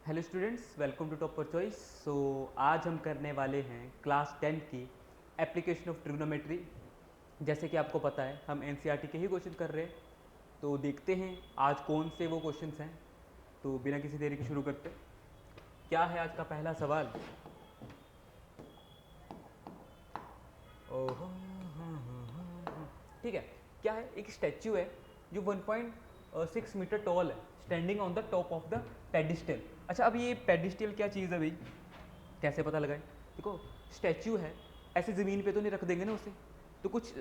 Hello students, welcome to Topper Choice. So आज हम करने वाले हैं क्लास 10 की एप्लीकेशन ऑफ ट्रिग्नोमेट्री। जैसे कि आपको पता है हम एनसीईआरटी के ही क्वेश्चन कर रहे हैं, तो देखते हैं आज कौन से वो क्वेश्चंस हैं। तो बिना किसी देरी के शुरू करते हैं। क्या है आज का पहला सवाल? ओहो, ठीक है। क्या है? एक स्टैच्यू है जो 1.6 मीटर टॉल है, standing on the top of the pedestal. अच्छा, अब ये पेडिस्टल क्या चीज़ है भाई, कैसे पता लगाएं? देखो, स्टैच्यू है, ऐसे ज़मीन पे तो नहीं रख देंगे ना उसे, तो कुछ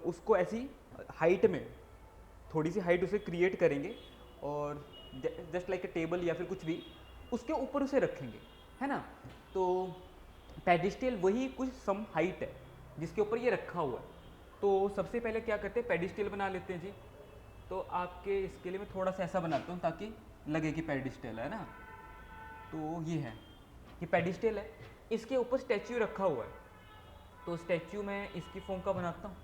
उसको ऐसी हाइट में, थोड़ी सी हाइट उसे क्रिएट करेंगे और जस्ट लाइक ए टेबल या फिर कुछ भी उसके ऊपर उसे रखेंगे, है ना। तो पेडिस्टल वही कुछ सम हाइट है जिसके ऊपर ये रखा हुआ है। तो सबसे पहले क्या करते हैं, पेडिस्टल बना लेते हैं जी। तो आपके इसके लिए मैं थोड़ा सा ऐसा बनाता हूँ ताकि लगे कि पेडिस्टल है ना। तो ये है, ये पेडिस्टल है, इसके ऊपर स्टैच्यू रखा हुआ है। तो स्टैच्यू मैं इसकी फॉर्म का बनाता हूँ,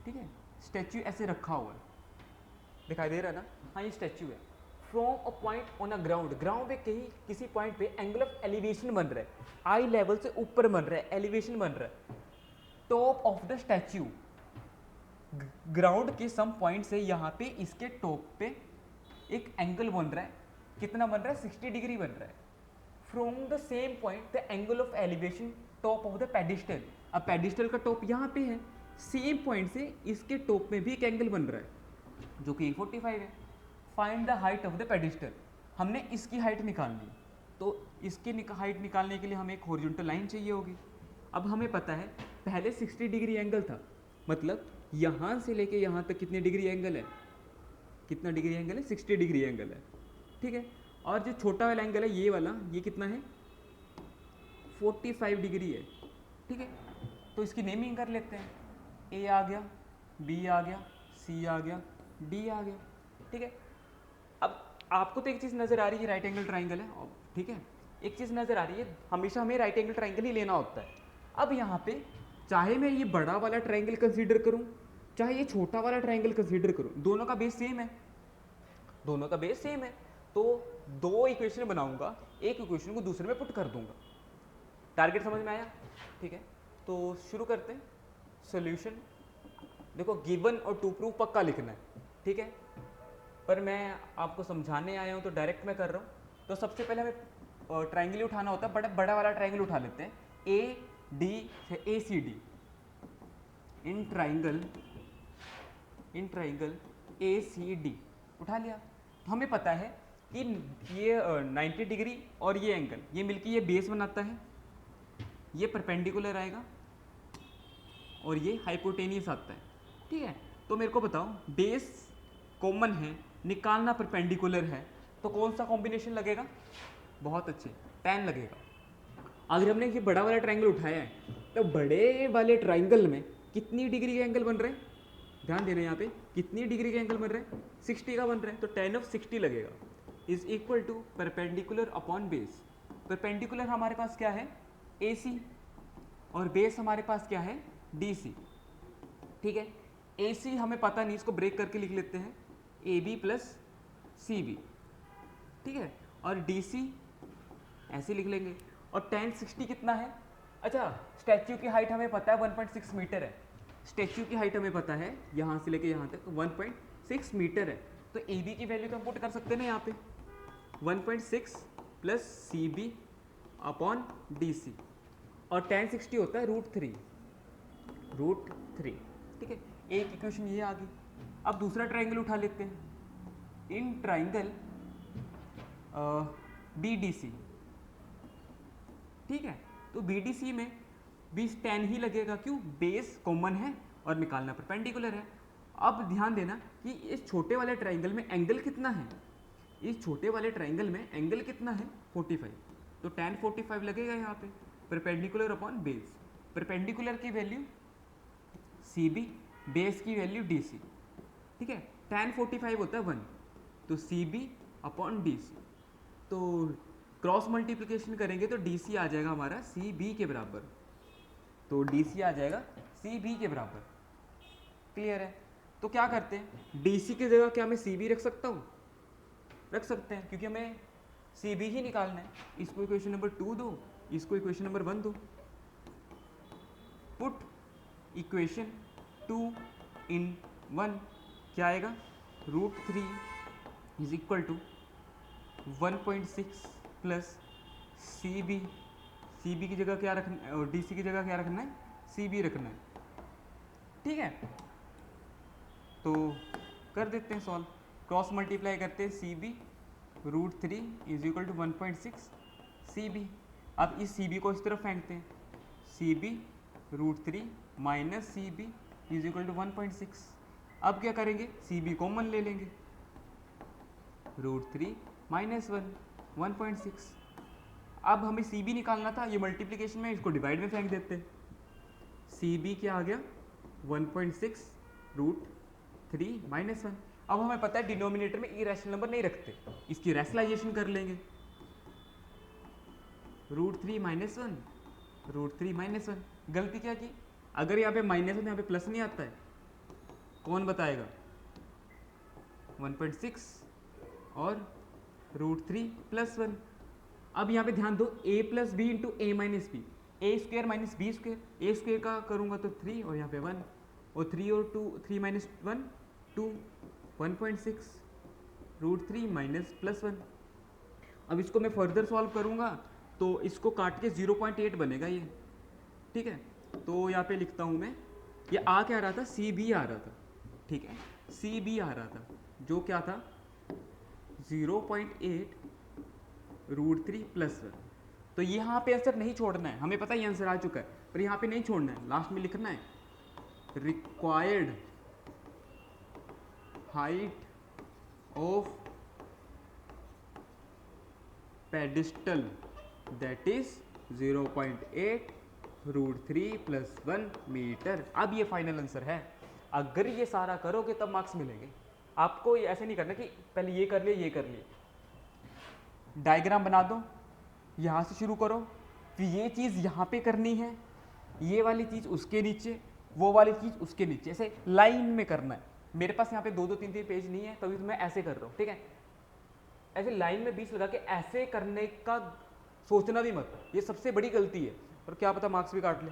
ठीक है। स्टैच्यू ऐसे रखा हुआ है, दिखाई दे रहा है ना। हाँ, ये स्टैच्यू है। From a point on a ground, ground पे कहीं किसी पॉइंट पे एंगल ऑफ एलिवेशन बन रहा है, आई लेवल से ऊपर बन रहा है, एलिवेशन बन रहा है। Top of the statue, ground के सम पॉइंट से यहाँ पे इसके टॉप पे एक एंगल बन रहा है। कितना बन रहा है? 60 डिग्री बन रहा है। From the same point the angle of elevation top of the pedestal, अब पेडिस्टल का टॉप यहाँ पे है, सेम पॉइंट से इसके टॉप में भी एक एंगल बन रहा है जो कि 45 है। Find the height of the pedestal, हमने इसकी हाइट निकालनी, तो इसकी हाइट निकालने के लिए हमें एक हॉरिजॉन्टल लाइन चाहिए होगी। अब हमें पता है पहले 60 डिग्री एंगल था, मतलब यहाँ से लेके यहाँ तक कितने डिग्री एंगल है? कितना डिग्री एंगल है? 60 डिग्री एंगल है, ठीक है। और जो छोटा वाला एंगल है ये वाला, ये कितना है? 45 डिग्री है, ठीक है। तो इसकी नेमिंग कर लेते हैं, ए आ गया, बी आ गया, सी आ गया, डी आ गया, ठीक है। अब आपको तो एक चीज़ नज़र आ रही है, राइट एंगल ट्राइंगल है, ठीक है। एक चीज़ नज़र आ रही है, हमेशा हमें राइट एंगल ट्राइंगल ही लेना होता है। अब यहाँ पे चाहे मैं ये बड़ा वाला ट्राइंगल कंसीडर करूँ, चाहे ये छोटा वाला ट्राइंगल कंसीडर करूँ, दोनों का बेस सेम है, दोनों का बेस सेम है। तो दो इक्वेशन बनाऊंगा, एक इक्वेशन को दूसरे में पुट कर दूंगा। टारगेट समझ में आया? ठीक है, तो शुरू करते हैं। सॉल्यूशन, देखो गिवन और टू प्रूफ पक्का लिखना है, ठीक है। पर मैं आपको समझाने आया हूँ तो डायरेक्ट मैं कर रहा हूँ। तो सबसे पहले हमें ट्राइंगल उठाना होता है, बड़ा बड़ा वाला ट्राइंगल उठा लेते हैं, ए डी से A C D. In triangle A C D उठा लिया। तो हमें पता है कि ये 90 डिग्री और ये एंगल, ये मिलके ये बेस बनाता है, ये परपेंडिकुलर आएगा और ये हाइपोटेनियस आता है, ठीक है। तो मेरे को बताओ, बेस कॉमन है, निकालना परपेंडिकुलर है, तो कौन सा कॉम्बिनेशन लगेगा? बहुत अच्छे, tan लगेगा। अगर हमने ये बड़ा वाला ट्राइंगल उठाया है, तो बड़े वाले ट्राइंगल में कितनी डिग्री का एंगल बन रहे हैं? ध्यान देना, यहाँ पे कितनी डिग्री का एंगल बन रहा है? 60 का बन रहा है, तो tan ऑफ 60 लगेगा, is equal to perpendicular upon base. Perpendicular हमारे पास क्या है? AC, और बेस हमारे पास क्या है? DC, ठीक है। AC हमें पता नहीं, इसको ब्रेक करके लिख लेते हैं, AB प्लस CB, ठीक है। और DC ऐसे लिख लेंगे। और tan 60 कितना है? अच्छा, स्टैच्यू की हाइट हमें पता है 1.6 मीटर है, स्टैच्यू की हाइट हमें पता है यहाँ से लेके यहाँ तक 1.6 मीटर है। तो AB की वैल्यू तो हम पुट कर सकते हैं ना यहाँ पे, 1.6 प्लस CB अपॉन DC, और tan 60 होता है √3, ठीक है। एक इक्वेशन ये आ गई। अब दूसरा ट्राइंगल उठा लेते हैं, इन ट्राइंगल BDC, ठीक है। तो BDC में भी tan ही लगेगा, क्यों? बेस कॉमन है और निकालना परपेंडिकुलर है। अब ध्यान देना कि इस छोटे वाले ट्राइंगल में एंगल कितना है, इस छोटे वाले ट्राइंगल में एंगल कितना है? 45, तो tan 45 लगेगा यहाँ पे, परपेंडिकुलर अपॉन बेस। परपेंडिकुलर की वैल्यू CB, बेस की वैल्यू DC, ठीक है। tan 45 होता है 1, तो CB अपॉन DC। तो क्रॉस मल्टीप्लिकेशन करेंगे तो DC आ जाएगा हमारा CB के बराबर, तो DC आ जाएगा CB के बराबर, क्लियर है। तो क्या करते हैं, DC की जगह क्या मैं CB रख सकता हूँ? रख सकते हैं, क्योंकि हमें सी बी ही निकालना है। इसको इक्वेशन नंबर 2 दो, इसको इक्वेशन नंबर 1 दो। पुट इक्वेशन 2 इन 1 क्या आएगा, √3 is equal to 1.6 plus C B की जगह क्या रखना है, और डी सी की जगह क्या रखना है, सी बी रखना है। ठीक है, तो कर देते हैं सॉल्व, क्रॉस मल्टीप्लाई करते हैं C B √3 is equal to 1.6 C B. अब इस सी बी को इस तरफ फेंकते हैं, C B √3 minus C B is equal to 1.6। अब क्या करेंगे, सी बी कॉमन ले लेंगे, √3 माइनस 1.6। अब हमें सी बी निकालना था, ये मल्टीप्लिकेशन में, इसको डिवाइड में फेंक देते हैं। सी बी क्या आ गया, 1.6 √3 माइनस 1। अब हमें पता है डिनोमिनेटर में इरेशनल नंबर नहीं रखते, इसकी रैशनलाइजेशन कर लेंगे, √3 माइनस 1 √3 माइनस 1। गलती क्या की, अगर यहाँ पे माइनस है यहाँ पे प्लस नहीं आता है, कौन बताएगा, 1.6 और √3 प्लस 1। अब यहाँ पे ध्यान दो, a plus B into A minus B, A square minus B square, A square का करूँगा तो 3 और यहाँ पे 1, और 3 और 2, 3 माइनस 1 2, 1.6 √3 माइनस प्लस 1। अब इसको मैं फर्दर सॉल्व करूँगा तो इसको काट के 0.8 बनेगा ये। ठीक है, तो यहाँ पे लिखता हूँ मैं, ये आ क्या रहा था, सी बी आ रहा था। ठीक है, सी बी आ रहा था जो क्या था 0.8 √3 प्लस 1। तो यहाँ पे आंसर नहीं छोड़ना है, हमें पता है ये आंसर आ चुका है, पर यहाँ पे नहीं छोड़ना है, लास्ट में लिखना है required height of pedestal that is 0.8 √3 plus 1 metre. अब ये फाइनल आंसर है, अगर ये सारा करोगे तब मार्क्स मिलेंगे। आपको ये ऐसे नहीं करना कि पहले ये कर लिए ये कर लिए, डायग्राम बना दो, यहाँ से शुरू करो, फिर ये चीज़ यहाँ पे करनी है, ये वाली चीज़ उसके नीचे, वो वाली चीज़ उसके नीचे, ऐसे लाइन में करना है। मेरे पास यहाँ पे 2-2 3-3 पेज नहीं है, तभी तो मैं ऐसे कर रहा हूँ। ठीक है, ऐसे लाइन में 20 लगा के ऐसे करने का सोचना भी मत, ये सबसे बड़ी गलती है, और क्या पता मार्क्स भी काट ले।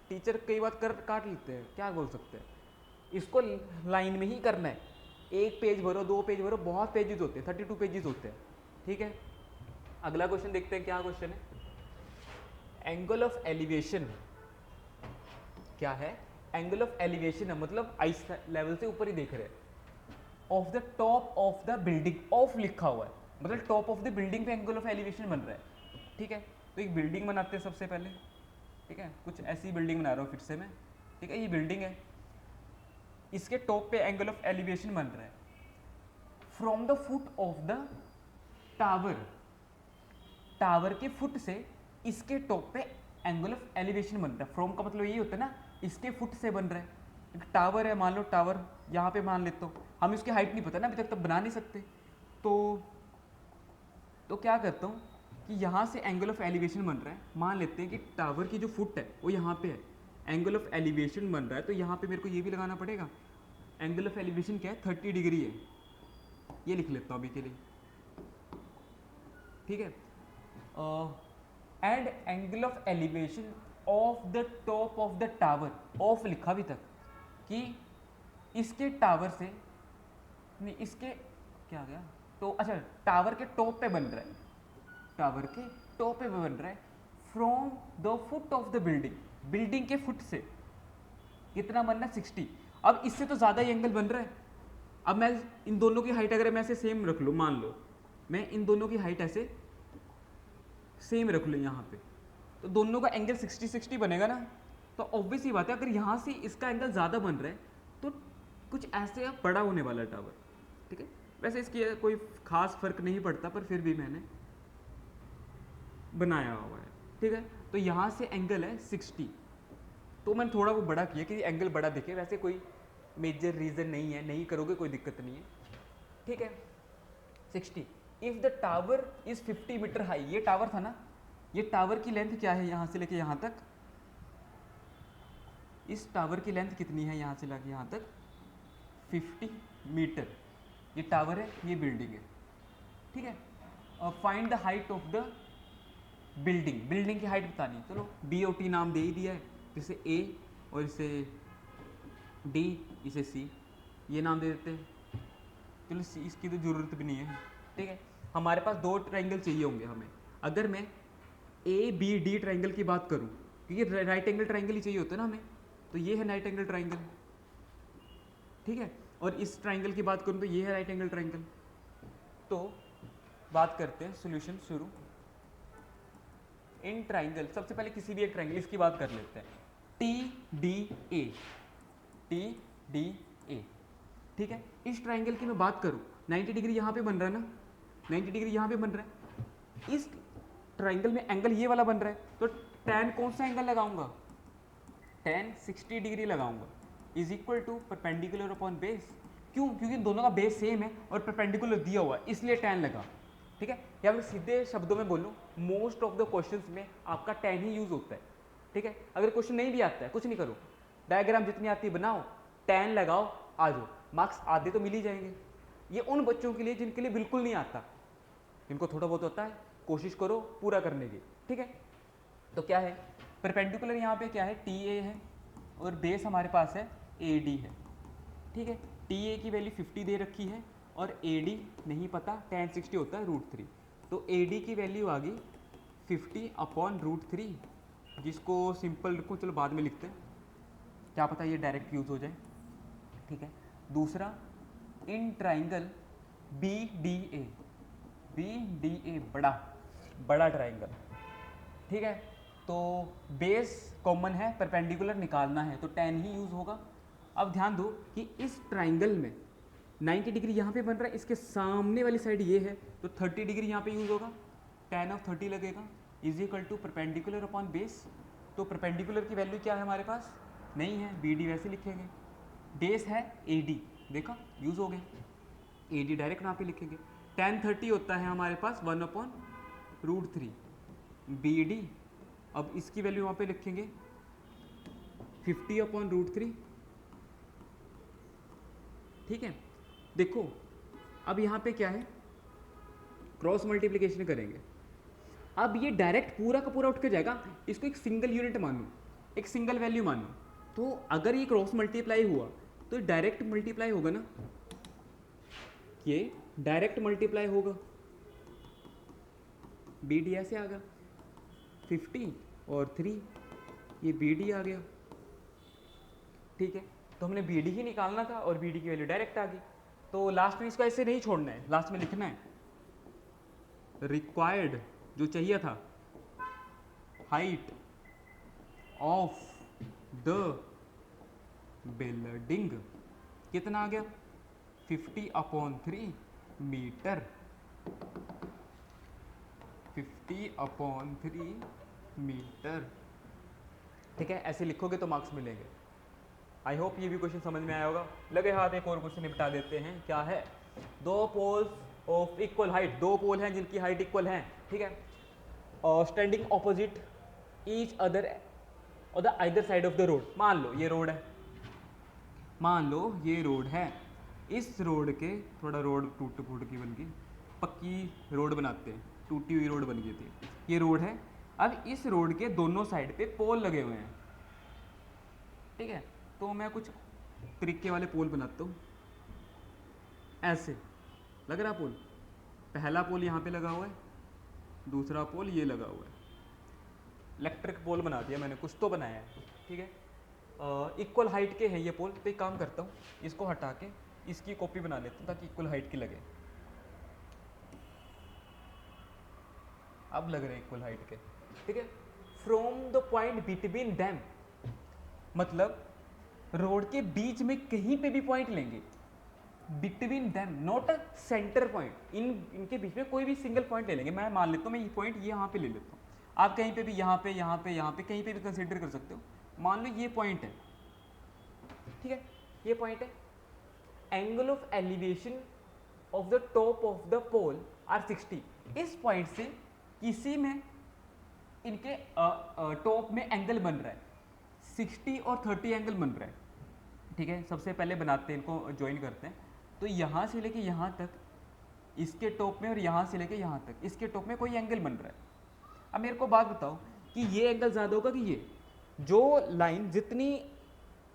टीचर कई बार काट लेते हैं, क्या बोल सकते हैं। इसको लाइन में ही करना है, एक पेज भरो, 2 पेज भरो, बहुत पेजेस होते हैं, 32 पेजेस होते हैं। ठीक है, अगला क्वेश्चन देखते हैं, क्या क्वेश्चन है। एंगल ऑफ एलिवेशन क्या है, एंगल ऑफ एलिवेशन है मतलब आइस लेवल से ऊपर ही देख रहे हैं, of the top of the building, of लिखा हुआ है मतलब टॉप ऑफ द बिल्डिंग पे एंगल ऑफ एलिवेशन बन रहा है। ठीक है, तो एक बिल्डिंग बनाते हैं सबसे पहले। ठीक है, कुछ ऐसी बिल्डिंग बना रहा हूँ फिर से मैं। ठीक है, ये बिल्डिंग है, इसके टॉप पे एंगल ऑफ एलिवेशन बन रहा है from the foot of the tower, tower के फुट से इसके टॉप पे एंगल ऑफ एलिवेशन बन रहा है। फ्रॉम का मतलब यही होता है ना, इसके फुट से बन रहा है। एक टावर है, मान लो टावर यहाँ पे मान लेता हूँ, हम इसकी हाइट नहीं पता ना अभी तक, तब बना नहीं सकते। तो क्या करता हूँ कि यहाँ से एंगल ऑफ एलिवेशन बन रहा है, मान लेते हैं कि टावर की जो फुट है वो यहाँ पे है, एंगल ऑफ एलिवेशन बन रहा है, तो यहाँ पे मेरे को ये भी लगाना पड़ेगा। एंगल ऑफ एलिवेशन क्या है, 30 डिग्री है, ये लिख लेता हूँ अभी के लिए। ठीक है, and angle of elevation of the top of the tower, of लिखा अभी तक, कि इसके टावर से नहीं, इसके क्या गया, तो अच्छा टावर के टॉप पे बन रहा है, टावर के टॉप पे बन रहा है from the foot of the building, building के फुट से कितना बनना है 60। अब इससे तो ज़्यादा ही एंगल बन रहा है। अब मैं इन दोनों की हाइट अगर मैं ऐसे सेम रख लूँ, मान लो मैं इन दोनों की हाइट ऐसे सेम रख लूँ यहाँ पे, तो दोनों का एंगल 60-60 बनेगा ना। तो ऑब्वियस ही बात है, अगर यहाँ से इसका एंगल ज़्यादा बन रहा है तो कुछ ऐसे बड़ा होने वाला है टावर। ठीक है, वैसे इसकी कोई खास फर्क नहीं पड़ता, पर फिर भी मैंने बनाया हुआ है। ठीक है, तो यहाँ से एंगल है 60, तो मैंने थोड़ा वो बड़ा किया कि एंगल बड़ा दिखे, वैसे कोई मेजर रीज़न नहीं है, नहीं करोगे कोई दिक्कत नहीं है। ठीक है, 60 if the tower is 50 metre high, ये टावर था ना, ये टावर की लेंथ क्या है यहाँ से लेके यहाँ तक, इस टावर की लेंथ कितनी है यहाँ से लेके यहाँ तक 50 मीटर। ये टावर है, ये बिल्डिंग है। ठीक है, find the height of the building, building की हाइट बतानी है। चलो BOT नाम दे ही दिया है, इसे A और इसे D, इसे C, ये नाम दे देते हैं। चलो इसकी तो ज़रूरत भी नहीं है, ठीक है। हमारे पास दो ट्राइंगल चाहिए होंगे हमें। अगर मैं ABD ट्राइंगल की बात करूं, क्योंकि राइट एंगल ट्राइंगल ही चाहिए होता है ना हमें, तो ये है राइट एंगल ट्राइंगल, ठीक है। और इस ट्राइंगल की बात करूं तो ये है राइट एंगल ट्राइंगल। तो बात करते हैं सॉल्यूशन शुरू। इन ट्राइंगल, सबसे पहले किसी भी एक ट्राइंगल इसकी बात कर लेते हैं, TDA, TDA, ठीक है। इस ट्राइंगल की मैं बात करूं, 90 डिग्री यहाँ पे बन रहा है ना, 90 डिग्री यहाँ पे बन रहा है। इस ट्राइंगल में एंगल ये वाला बन रहा है, तो tan कौन सा एंगल लगाऊंगा, tan 60 डिग्री लगाऊंगा, is equal to perpendicular upon base. क्यों? क्योंकि दोनों का बेस सेम है और परपेंडिकुलर दिया हुआ है, इसलिए tan लगा, ठीक है। या फिर सीधे शब्दों में बोलूँ, मोस्ट ऑफ द क्वेश्चंस में आपका tan ही यूज होता है, ठीक है। अगर क्वेश्चन नहीं भी आता है, कुछ नहीं करो, डायग्राम जितनी आती है बनाओ, tan लगाओ, आ जाओ, मार्क्स आधे तो मिल ही जाएंगे। ये उन बच्चों के लिए जिनके लिए बिल्कुल नहीं आता, जिनको थोड़ा बहुत होता है, कोशिश करो पूरा करने की, ठीक है। तो क्या है, परपेंडिकुलर यहाँ पे क्या है, TA है और बेस हमारे पास है AD है, ठीक है। TA की वैल्यू 50 दे रखी है और AD नहीं पता, tan 60 होता है √3, तो AD की वैल्यू आ गई 50 अपॉन √3, जिसको सिंपल रखो, चलो बाद में लिखते हैं, क्या पता ये डायरेक्ट यूज हो जाए, ठीक है। दूसरा, इन ट्राइंगल BDA, BDA बड़ा ट्राइंगल, ठीक है। तो बेस कॉमन है, परपेंडिकुलर निकालना है, तो tan ही यूज होगा। अब ध्यान दो कि इस ट्राइंगल में 90 डिग्री यहाँ पे बन रहा है, इसके सामने वाली साइड ये है, तो 30 डिग्री यहाँ पे यूज होगा, tan ऑफ 30 लगेगा, is equal to perpendicular upon base. तो परपेंडिकुलर की वैल्यू क्या है हमारे पास, नहीं है, BD वैसे लिखेंगे, बेस है AD, देखा यूज हो गया, AD डायरेक्ट यहाँ पे लिखेंगे। tan 30 होता है हमारे पास 1 अपॉन √3 BD, अब इसकी वैल्यू वहाँ पे लिखेंगे 50 अपॉन √3, ठीक है। देखो अब यहाँ पे क्या है, क्रॉस मल्टीप्लिकेशन करेंगे, अब ये डायरेक्ट पूरा का पूरा उठ के जाएगा, इसको एक सिंगल यूनिट मानो, एक सिंगल वैल्यू मानो, तो अगर ये क्रॉस मल्टीप्लाई हुआ तो डायरेक्ट मल्टीप्लाई होगा ना, ये डायरेक्ट मल्टीप्लाई होगा, BD ऐसे आ गया 50 और 3, ये BD आ गया, ठीक है। तो हमने BD ही निकालना था और BD की वैल्यू डायरेक्ट आ गई। तो लास्ट में इसको ऐसे नहीं छोड़ना है, लास्ट में लिखना है रिक्वायर्ड, जो चाहिए था, हाइट ऑफ द बिल्डिंग, कितना आ गया 50 अपॉन 3 मीटर, 50 अपॉन 3 मीटर, ठीक है। ऐसे लिखोगे तो मार्क्स मिलेंगे। आई होप ये भी क्वेश्चन समझ में आया होगा। लगे हाथ एक और क्वेश्चन निपटा देते हैं। क्या है, दो पोल्स ऑफ इक्वल हाइट, दो पोल हैं जिनकी हाइट इक्वल है, ठीक है, और स्टैंडिंग ऑपोजिट ईच अदर और the either side of the road. मान लो ये रोड है, मान लो ये रोड है, इस रोड के, थोड़ा रोड टूट फूट की बन गई, पक्की रोड बनाते हैं, टूटी हुई रोड बन गई थी, ये रोड है। अब इस रोड के दोनों साइड पे पोल लगे हुए हैं, ठीक है। तो मैं कुछ तरीके वाले पोल बनाता हूँ, ऐसे लग रहा पोल, पहला पोल यहाँ पे लगा हुआ है, दूसरा पोल ये लगा हुआ है, इलेक्ट्रिक पोल बना दिया मैंने, कुछ तो बनाया है, ठीक है। इक्वल हाइट के हैं ये पोल, तो एक काम करता हूँ, इसको हटा के इसकी कॉपी बना लेता हूँ ताकि इक्वल हाइट की लगे। अब लग रहे हैं इक्वल हाइट के, ठीक है। From the point between them, मतलब रोड के बीच में कहीं पे भी पॉइंट लेंगे, between them, not a centre point, इनके बीच में कोई भी सिंगल पॉइंट ले लेंगे। मैं मान लेता हूँ, मैं ये पॉइंट यहाँ पे ले लेता हूँ, आप कहीं पे भी यहाँ पे यहाँ पे यहाँ पे कहीं पे भी कंसीडर कर सकते हो। मान लो ये पॉइंट है, ठीक है, ये पॉइंट है, angle of elevation of the top of the pole are 60। इस पॉइंट से किसी में इनके टॉप में एंगल बन रहा है, 60 और 30 एंगल बन रहा है, ठीक है। सबसे पहले बनाते हैं, इनको ज्वाइन करते हैं। तो यहाँ से लेके यहाँ तक इसके टॉप में और यहाँ से लेके यहाँ तक इसके टॉप में कोई एंगल बन रहा है। अब मेरे को बात बताओ कि ये एंगल ज़्यादा होगा कि ये, जो लाइन जितनी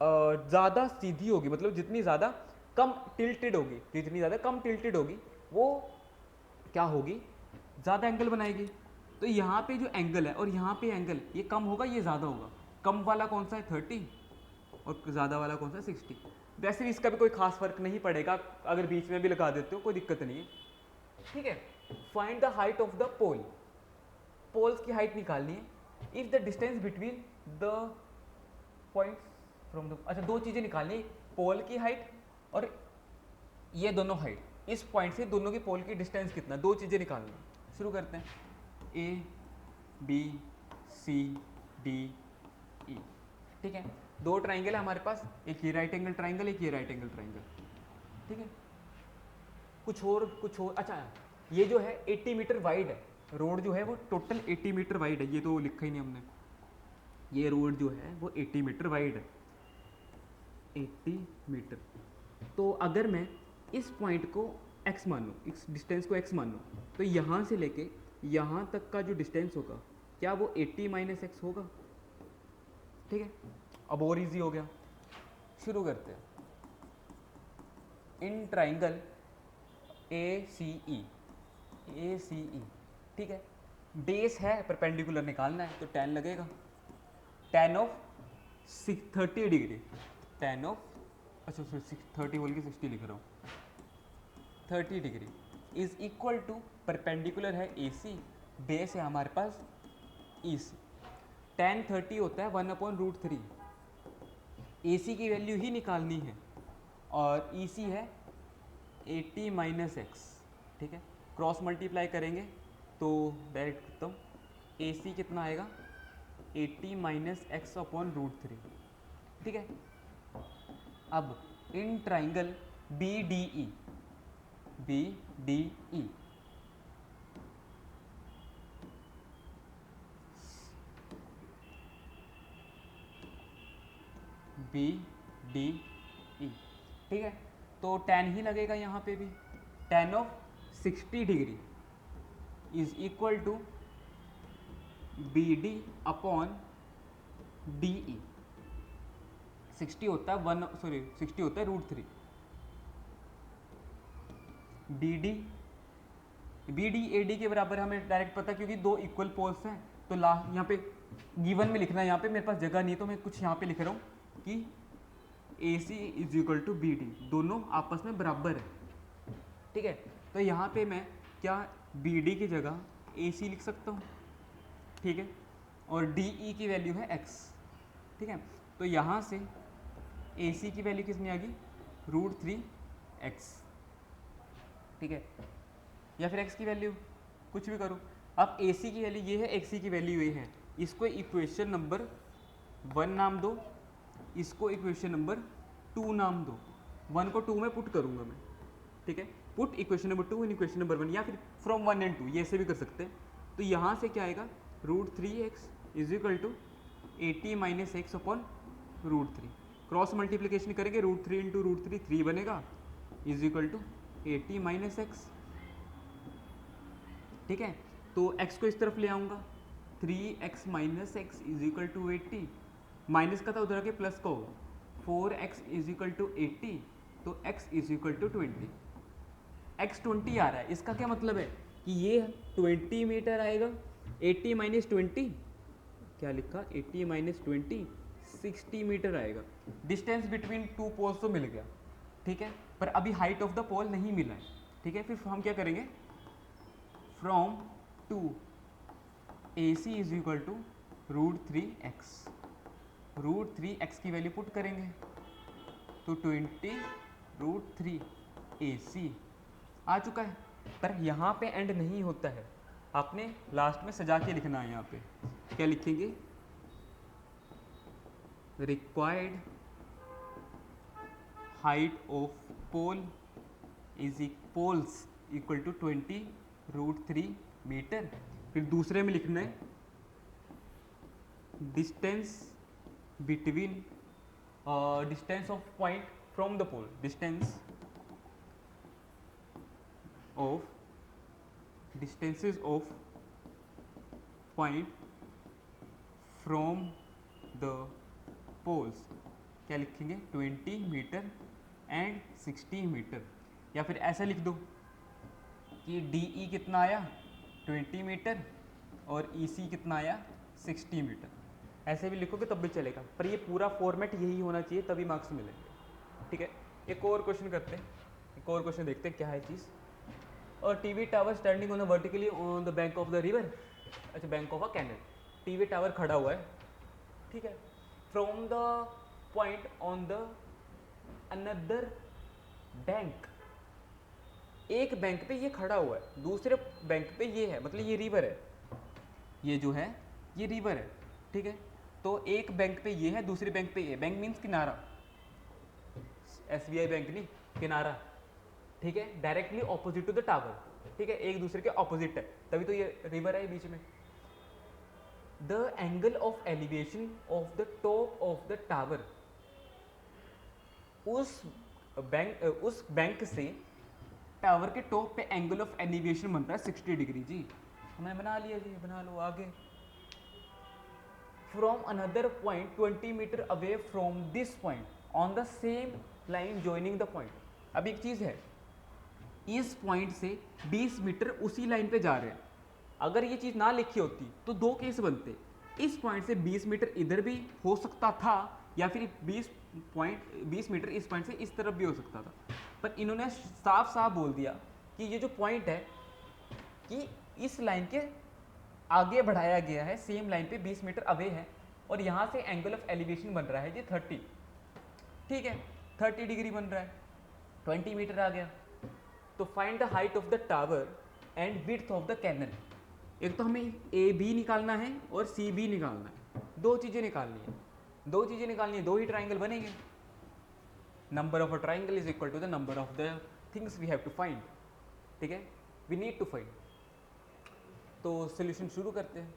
ज़्यादा सीधी होगी, मतलब जितनी ज़्यादा कम टिल्टेड होगी, जितनी ज़्यादा कम टिल्टेड होगी वो क्या होगी, ज़्यादा एंगल बनाएगी। तो यहाँ पे जो एंगल है और यहाँ पे एंगल, ये कम होगा ये ज़्यादा होगा। कम वाला कौन सा है 30 और ज़्यादा वाला कौन सा 60। वैसे भी इसका भी कोई खास फर्क नहीं पड़ेगा, अगर बीच में भी लगा देते हो कोई दिक्कत नहीं है, ठीक है। Find the height of the pole, poles की हाइट निकालनी है। If the distance between the points from the, अच्छा दो चीज़ें निकालनी है, पोल की हाइट और ये दोनों हाइट, इस पॉइंट से दोनों की पोल की डिस्टेंस कितना, दो चीज़ें निकालनी है। शुरू करते हैं, A B C D E, ठीक है। दो ट्राइंगल है हमारे पास, एक ये राइट एंगल ट्राइंगल, एक ये राइट एंगल ट्राइंगल, ठीक है। कुछ और अच्छा ये जो है 80 मीटर वाइड है रोड, जो है वो टोटल 80 मीटर वाइड है, ये तो लिखा ही नहीं हमने। ये रोड जो है वो 80 मीटर वाइड है, 80 मीटर। तो अगर मैं इस पॉइंट को x मानूँ, इस डिस्टेंस को x मानूँ, तो यहाँ से लेके यहाँ तक का जो डिस्टेंस होगा क्या वो 80 माइनस एक्स होगा, ठीक है। अब और इजी हो गया, शुरू करते हैं। इन ट्राइंगल ACE, ठीक है, बेस है परपेंडिकुलर निकालना है, तो tan लगेगा, tan of 30 degree, tan of, अच्छा 30 बोल के 60 लिख रहा हूँ, 30 degree is equal to, perpendicular है AC, बेस है हमारे पास EC। tan 30 होता है 1/√3, AC की वैल्यू ही निकालनी है और EC है 80 माइनस एक्स, ठीक है। क्रॉस मल्टीप्लाई करेंगे तो डायरेक्ट करता हूँ, AC कितना आएगा 80 माइनस एक्स अपॉन √3, ठीक है। अब इन ट्राइंगल BDE, BDE, ठीक है। तो tan ही लगेगा यहाँ पे भी, tan of 60 degree is equal to BD upon DE। 60 होता है 60 होता है √3, BD AD के बराबर हमें डायरेक्ट पता, क्योंकि दो इक्वल पोल्स हैं। तो लास्ट यहाँ पे गिवन में लिखना है, यहाँ पे मेरे पास जगह नहीं है तो मैं कुछ यहाँ पे लिख रहा हूँ कि AC is equal to BD, दोनों आपस में बराबर है, ठीक है। तो यहाँ पे मैं क्या BD की जगह AC लिख सकता हूँ, ठीक है, और DE की वैल्यू है x, ठीक है। तो यहाँ से AC की वैल्यू कितनी आ गई √3x, ठीक है, या फिर x की वैल्यू कुछ भी करो। अब AC की वैल्यू ये है, XC की वैल्यू ये है, इसको इक्वेशन नंबर 1 नाम दो, इसको इक्वेशन नंबर 2 नाम दो। 1 को 2 में पुट करूंगा मैं, ठीक है, put equation number 2 in equation number 1, या फिर फ्रॉम 1 and 2, ये ऐसे भी कर सकते हैं। तो यहाँ से क्या आएगा √3x is equal to 80 minus x upon √3, cross multiplication करेंगे, √3 इंटू √3 3 बनेगा, is equal to 80 minus x, ठीक है। तो x को इस तरफ ले आऊँगा, 3x minus x is equal to 80, minus का था उधर आके प्लस का होगा, 4x इज इक्वल टू 80, तो x is equal to 20, x 20 आ रहा है। इसका क्या मतलब है कि ये 20 मीटर आएगा, 80 माइनस 20 क्या लिखा, 80 माइनस 20 60 मीटर आएगा। डिस्टेंस बिटवीन टू पोल्स तो मिल गया, ठीक है, पर अभी हाइट ऑफ द पोल नहीं मिला है, ठीक है। फिर हम क्या करेंगे, from to AC is equal to √3x, √3x की वैल्यू पुट करेंगे तो 20 √3 AC आ चुका है। पर यहाँ पे एंड नहीं होता है, आपने लास्ट में सजा के लिखना है। यहाँ पे क्या लिखेंगे, required height of pole is poles equal to 20 √3 metre. फिर दूसरे में लिखना है distance between, distance of point from the pole, distance of point from the poles, क्या लिखेंगे 20 मीटर एंड 60 मीटर, या फिर ऐसा लिख दो कि DE कितना आया 20 मीटर और EC कितना आया 60 मीटर, ऐसे भी लिखोगे तब भी चलेगा, पर ये पूरा फॉर्मेट यही होना चाहिए तभी मार्क्स मिलेंगे। ठीक है, एक और क्वेश्चन करते हैं, एक और क्वेश्चन देखते हैं क्या है चीज़। और TV tower standing on vertically on the bank of the river, अच्छा bank of a canal, TV tower खड़ा हुआ है, ठीक है, from the point on the another bank, एक बैंक पे ये खड़ा हुआ है, दूसरे बैंक पे ये है, मतलब ये रिवर है, ये जो है ये रिवर है, ठीक है, तो एक बैंक पे ये है, दूसरे बैंक पे ये, बैंक मीन्स किनारा, SBI बैंक नहीं, किनारा, ठीक है, directly opposite to the tower, ठीक है, एक दूसरे के ऑपोजिट है, तभी तो ये रिवर है बीच में। The angle of elevation of the top of the tower, उस बैंक से टावर के टॉप पे एंगल ऑफ एलिवेशन बनता है 60 डिग्री जी, हमने बना लिया जी, बना लो आगे। From another point 20 metre away from this point on the same line joining the point. अब एक चीज़ है, इस पॉइंट से 20 मीटर उसी लाइन पे जा रहे हैं, अगर ये चीज़ ना लिखी होती तो दो केस बनते, इस पॉइंट से 20 मीटर इधर भी हो सकता था, या फिर 20 मीटर इस पॉइंट से इस तरफ भी हो सकता था, पर इन्होंने साफ साफ बोल दिया कि ये जो पॉइंट है कि इस लाइन के आगे बढ़ाया गया है, सेम लाइन पे 20 मीटर अवे है, और यहाँ से एंगल ऑफ एलिवेशन बन रहा है जी 30, ठीक है, 30 डिग्री बन रहा है, 20 मीटर आ गया। तो find the height of the tower and width of the canal, एक तो हमें AB निकालना है और CB निकालना है, दो चीज़ें निकालनी है, दो चीज़ें निकालनी है, दो ही ट्राइंगल बनेंगे। Number of a triangle is equal to the number of the things we have to find, ठीक है, वी नीड टू फाइंड। तो सॉल्यूशन शुरू करते हैं।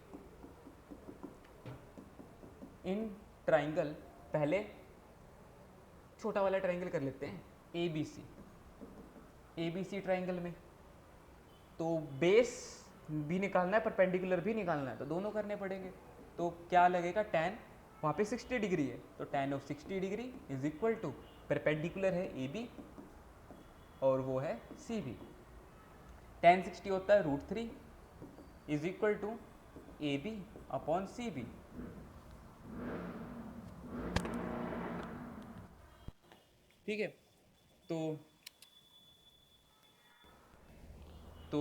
इन ट्राइंगल, पहले छोटा वाला ट्राइंगल कर लेते हैं, ABC ट्राइंगल में तो बेस भी निकालना है, परपेंडिकुलर भी निकालना है, तो दोनों करने पड़ेंगे। तो क्या लगेगा, tan, वहाँ पे 60 डिग्री है, तो tan of 60 degree is equal to, perpendicular है AB और वो है CB, tan 60 होता है √3 is equal to AB upon CB। ठीक है, तो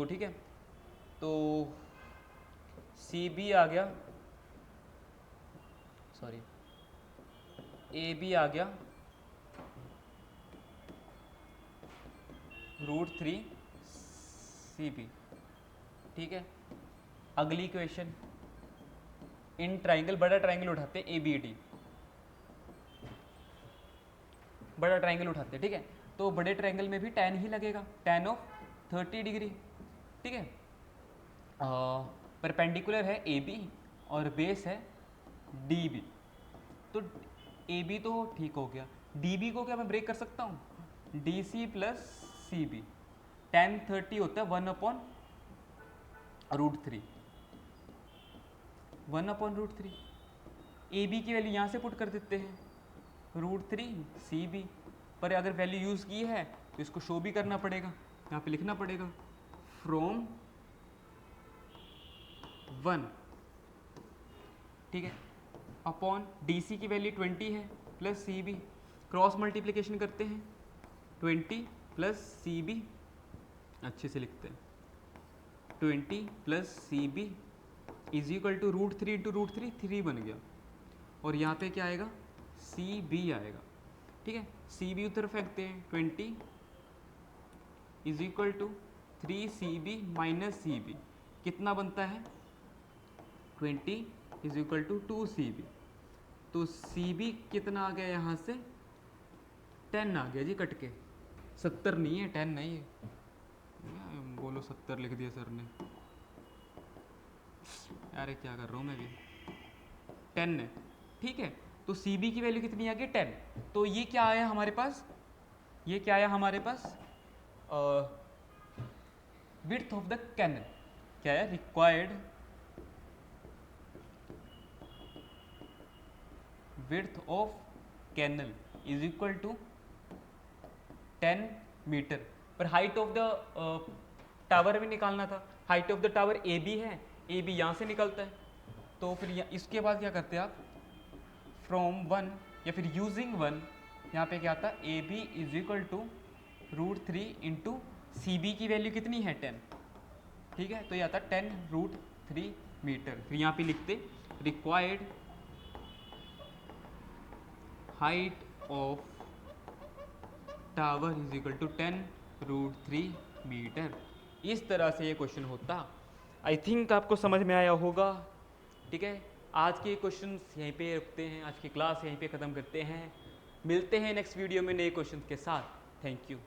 ठीक है, तो CB आ गया, सॉरी AB आ गया √3 CB, ठीक है। अगली इक्वेशन, इन ट्राइंगल, बड़ा ट्राइंगल उठाते हैं ABD, बड़ा ट्राइंगल उठाते हैं, ठीक है, तो बड़े ट्राइंगल में भी tan ही लगेगा, tan ऑफ 30 डिग्री, ठीक है, परपेंडिकुलर है AB और बेस है DB, तो AB तो ठीक हो गया, DB को क्या मैं ब्रेक कर सकता हूँ, DC प्लस CB, tan 30 होता है 1/√3, 1/√3, AB की वैल्यू यहाँ से पुट कर देते हैं √3 CB, पर अगर वैल्यू यूज़ की है तो इसको शो भी करना पड़ेगा, यहाँ पे लिखना पड़ेगा फ्रॉम 1, ठीक है, अपॉन DC की वैल्यू 20 है प्लस CB, क्रॉस मल्टीप्लिकेशन करते हैं 20 प्लस CB, अच्छे से लिखते हैं 20 plus CB is equal to √3 into √3, 3 बन गया, और यहाँ पे क्या आएगा CB आएगा, ठीक है, CB उधर फेंकते हैं 20 is equal to 3CB minus CB, कितना बनता है 20 इज इक्वल टू 2CB, तो CB कितना आ गया यहाँ से 10 आ गया जी, कट के 70 नहीं है, 10 नहीं है, बोलो 70 लिख दिया सर ने, अरे क्या कर रहा हूँ मैं भी, 10 है, ठीक है, तो CB की वैल्यू कितनी आ गई 10, तो ये क्या आया हमारे पास, ये क्या आया हमारे पास विड्थ ऑफ द कैनल क्या है, required width of canal is equal to 10 metre. पर हाइट ऑफ द टावर भी निकालना था, height of the tower A B है, ए बी यहाँ से निकलता है, तो फिर इसके बाद क्या करते हैं आप, फ्रॉम 1 या फिर यूजिंग 1, यहाँ पे क्या आता है A B is equal to √3 into C B की वैल्यू कितनी है 10, ठीक है, तो ये आता है 10√3 मीटर। फिर यहाँ पे लिखते required height of tower is equal to 10√3 metre. इस तरह से ये क्वेश्चन होता। आई थिंक आपको समझ में आया होगा, ठीक है। आज के क्वेश्चंस यहीं पे रखते हैं, आज की क्लास यहीं पे ख़त्म करते हैं, मिलते हैं नेक्स्ट वीडियो में नए क्वेश्चंस के साथ। Thank you.